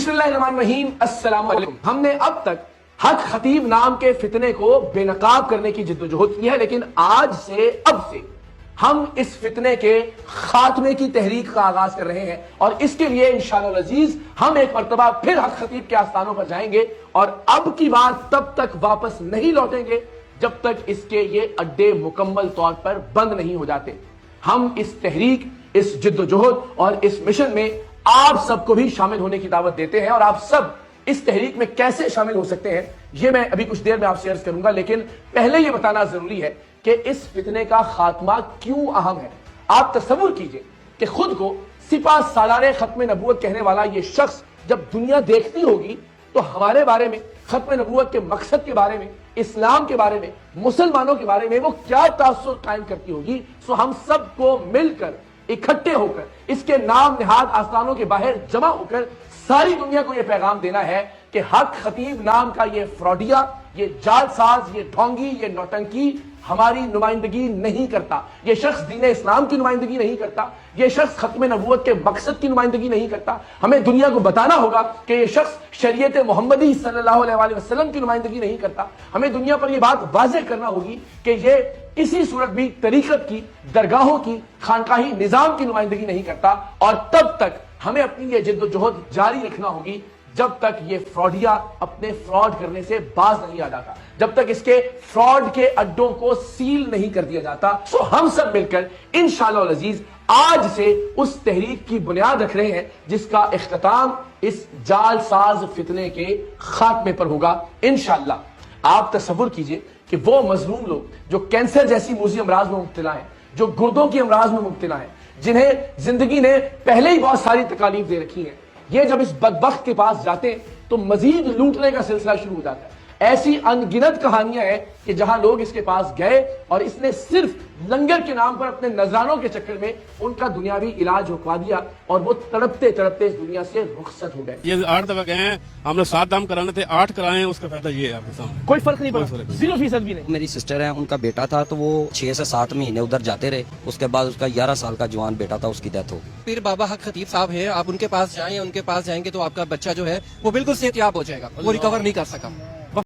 बिस्मिल्लाहिर्रहमानिर्रहीम, अस्सलाम वालेकुम। हमने अब तक हक खतीब नाम के फितने को बेनकाब करने की जिद्दोजहद की है, लेकिन आज से अब से हम इस फितने के खात्मे की तहरीक का आगाज कर रहे हैं और इसके लिए इंशाअल्लाह अजीज हम एक मर्तबा फिर हक खतीब के आस्थानों पर जाएंगे और अब की बार तब तक वापस नहीं लौटेंगे जब तक इसके ये अड्डे मुकम्मल तौर पर बंद नहीं हो जाते। हम इस तहरीक, इस जिद्दोजहद और इस मिशन में आप सबको भी शामिल होने की दावत देते हैं और आप सब इस तहरीक में कैसे शामिल हो सकते हैं ये मैं अभी कुछ देर में आपसे अर्ज करूंगा, लेकिन पहले ये बताना जरूरी है कि इस फितने का खात्मा क्यों अहम है। आप तसव्वुर कीजिए कि खुद को सिपा सालारे खत्म नबूवत कहने वाला ये शख्स जब दुनिया देखती होगी तो हमारे बारे में, खत्म नबूवत के मकसद के बारे में, इस्लाम के बारे में, मुसलमानों के बारे में वो क्या तासुर कायम करती होगी। सो हम सबको मिलकर इकट्ठे होकर इसके नाम निहाद आस्थानों के बाहर जमा होकर सारी दुनिया को यह पैगाम देना है कि हक खतीब नाम का ये फ्रॉडिया, ये जालसाज, ये ढोंगी, ये नौटंकी हमारी नुमाइंदगी नहीं करता। ये शख्स दीन इस्लाम की नुमाइंदगी नहीं करता, ये शख्स खत्म नबूवत के मकसद की नुमाइंदगी नहीं करता। हमें दुनिया को बताना होगा कि ये शख्स शरीयत मोहम्मदी सल्लल्लाहु अलैहि वसल्लम की नुमाइंदगी नहीं करता। हमें दुनिया पर यह बात वाज़ेह करना होगी कि ये किसी सूरत भी तरीकत की, दरगाहों की, खानकाही निजाम की नुमाइंदगी नहीं करता। और तब तक हमें अपनी ये जिद्दोजहद जारी रखना होगी जब तक ये फ्रॉडिया अपने फ्रॉड करने से बाज नहीं आ जाता, जब तक इसके फ्रॉड के अड्डों को सील नहीं कर दिया जाता। सो हम सब मिलकर इंशाअल्लाह अजीज आज से उस तहरीक की बुनियाद रख रहे हैं जिसका इख्तिताम इस जालसाज फितने के खात्मे पर होगा इंशाअल्लाह। आप तसव्वुर कीजिए कि वो मजलूम लोग जो कैंसर जैसी मूजी अमराज में मुब्तला हैं, जो गुर्दों की अमराज में मुब्तला हैं, जिन्हें जिंदगी ने पहले ही बहुत सारी तकालीफ दे रखी हैं, ये जब इस बदबख्त के पास जाते हैं तो मजीद लूटने का सिलसिला शुरू हो जाता है। ऐसी अनगिनत कहानियां हैं कि जहां लोग इसके पास गए और इसने सिर्फ लंगर के नाम पर अपने नजरानों के चक्कर में उनका दुनियावी इलाज रुकवा दिया और वो तड़पते तड़पते इस दुनिया से रुखसत हो गए। ये 8 दफा गए हैं, हमने 7 दाम कराने थे, 8 कराए हैं, उसका फायदा ये है आपके सामने। कोई फर्क नहीं पड़ा, 0% भी नहीं। मेरी सिस्टर है, उनका बेटा था तो वो 6 से 7 महीने उधर जाते रहे, उसके बाद उसका 11 साल का जवान बेटा था, उसकी डेथ हो गई। पीर बाबा हक खतीब साहब है, आप उनके पास जाएं, उनके पास जाएंगे तो आपका बच्चा जो है वो बिल्कुल सेहतयाब हो जाएगा, वो रिकवर नहीं कर सका।